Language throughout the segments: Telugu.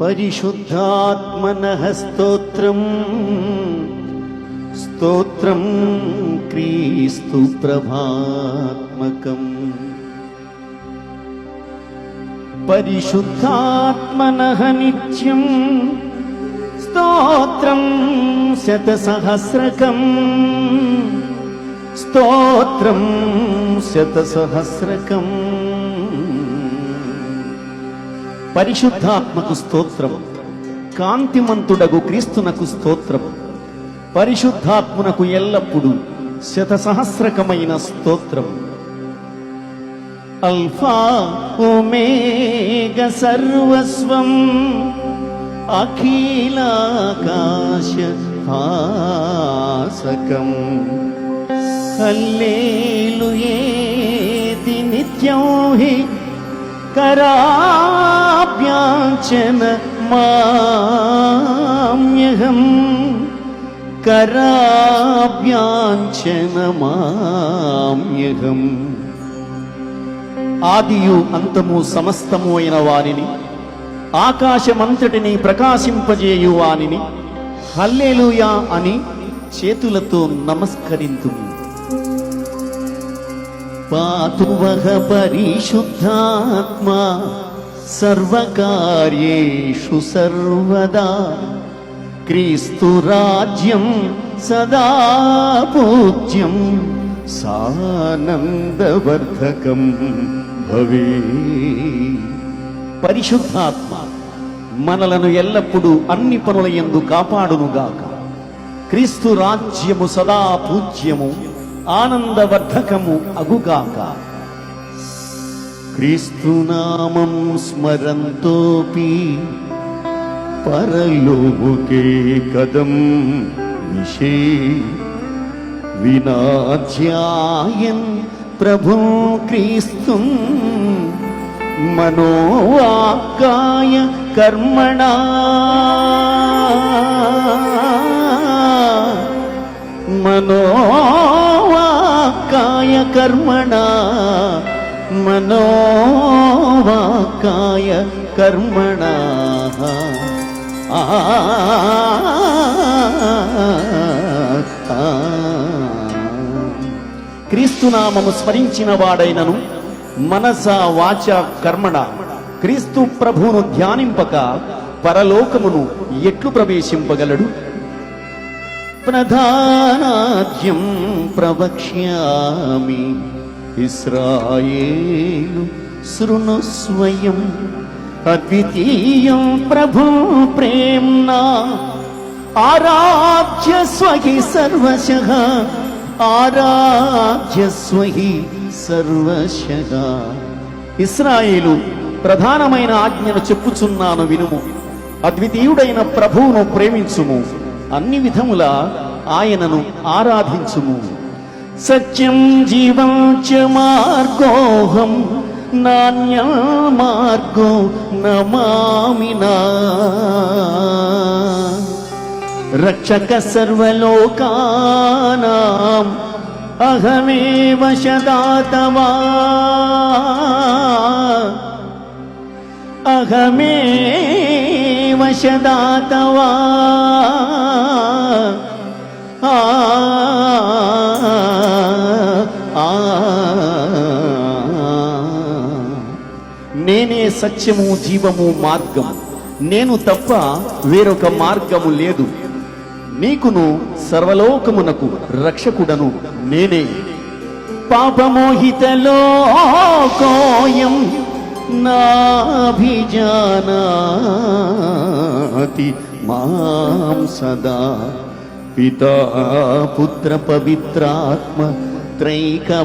పరిశుద్ధాత్మనః స్తోత్రం స్తోత్రం క్రీస్తు ప్రభాత్మకం. పరిశుద్ధాత్మనః నిత్యం స్తోత్రం శతసహస్రకం స్తోత్రం శతసహస్రకం. పరిశుద్ధాత్మకు స్తోత్రం, కాంతిమంతుడగు క్రీస్తునకు స్తోత్రం. పరిశుద్ధాత్మనకు ఎల్లప్పుడూ శతసహస్రకమైన స్తోత్రం. అల్ఫా ఒమేగా సర్వస్వం అఖిలాకాశ భాసకం. హల్లెలూయేతి నిత్యం హి కరాభ్యాంచన మామ్యహం కరాభ్యాంచన మామ్యహం. ఆదియు అంతము సమస్తము అయిన వానిని, ఆకాశమంతటిని ప్రకాశింపజేయు వానిని హల్లెలూయా అని చేతులతో నమస్కరింతుము. పాతువః పరిశుద్ధాత్మా సర్వకార్యేషు సర్వదా. క్రీస్తు రాజ్యం సదా పూజ్యం సానందవర్ధకం భవే. పరిశుద్ధాత్మ మనలను ఎల్లప్పుడూ అన్ని పనుల యందు కాపాడునుగాక. క్రీస్తు రాజ్యము సదా పూజ్యము ఆనందవర్ధకము అగుగాక. క్రీస్తు నామం స్మరంతోపి పరలోకే కదం విషే వినాధ్యాయన్ ప్రభుం క్రీస్తుం మనోవాక్కాయ కర్మణా మనోవాక్కాయ కర్మణా మనోవాక్కాయ కర్మణా. క్రీస్తునామము స్మరించిన వాడైనను మనస వాచ కర్మణ క్రీస్తు ప్రభువును ధ్యానింపక పరలోకమును ఎట్లు ప్రవేశింపగలడు? ప్రధానాద్యం ప్రవక్ష్యామి ఇశ్రాయేలు శృణు స్వయం. అద్వితీయం ప్రభు ప్రేమ్నా ఆరాధ్యస్వహి సర్వశః ఆరాధ్యస్వహి సర్వశః. ఇశ్రాయేలు, ప్రధానమైన ఆజ్ఞను చెప్పుచున్నాను వినుము. అద్వితీయుడైన ప్రభువును ప్రేమించుము, అన్ని విధముల ఆయనను ఆరాధించుము. సత్యం జీవం చ మార్గోహం నాన్య మార్గో నమామినా. రక్షక సర్వలోకానాం అహమేవ శదాతవా అహమేవ శదాతవా. నేనే సత్యము జీవము మార్గము, నేను తప్ప వేరొక మార్గము లేదు. నీకును సర్వలోకమునకు రక్షకుడను నేనే. పాపమోహితలోకోయం నాభిజానాతి మాం సదా. పితా పుత్ర పవిత్రాత్మ త్రైకభావోహమేవ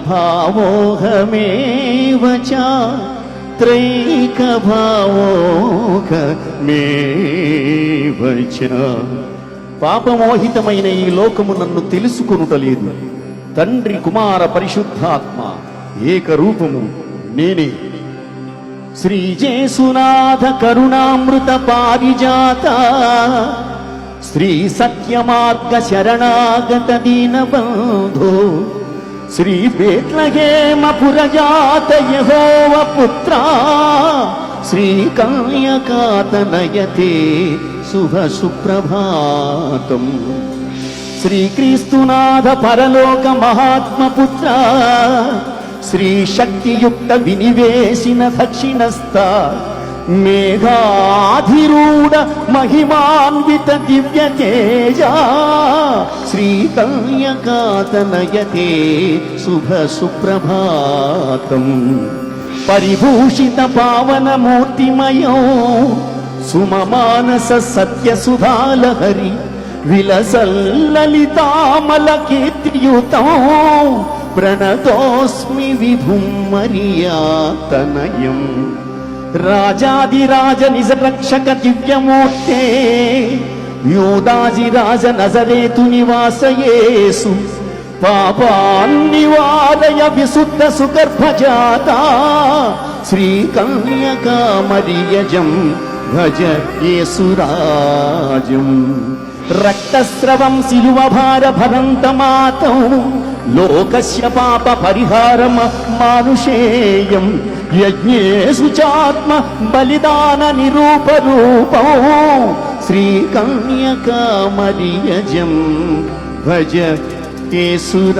చ త్రైకభావోహమేవ చ. పాపమోహితమైన ఈ లోకము నన్ను తెలుసుకొనుటలేదు. తండ్రి కుమార పరిశుద్ధాత్మ ఏకరూపము నేనే. శ్రీజేసునాథ కరుణామృత పారిజాత శ్రీ సత్యమార్గ శరణాగత దీనబంధో శ్రీ బేత్లహేమ పురజాత యెహోవ పుత్ర శ్రీకన్యకాతనయతే శుభ సుప్రభాతం. శ్రీక్రీస్తునాథ పరలోక మహాత్మపుత్ర శ్రీ శక్తియుక్త వినివేశిన దక్షిణస్థ మేఘాధిరూఢ మహిమాన్విత దివ్య తేజ శ్రీకన్యకాతనయతే శుభ సుప్రభాతం. పరిభూషిత పావన మూర్తిమయో సుమమానస సత్య సుధాలహరి విలసల్లలితామల కీర్తియుతం ప్రణతోస్మి విభుం మరియాతనయం. రాజాదిరాజ నిజ రక్షక దివ్యమూర్తే యోదాజిరాజ నజరేతు నివాసయేసు పాపాన్నివారయ విశుద్ధ సుగర్భజాత శ్రీకన్యకామరియజం భజ యేసురాజం. రక్తస్రవం శిలువభార భరంతమాతం లోకస్య పాప పరిహారం మానుషేయం యజ్ఞేషు చాత్మ బలిదాన నిరూపరూపం శ్రీకన్యకామరియజం భజ యేసురాజం.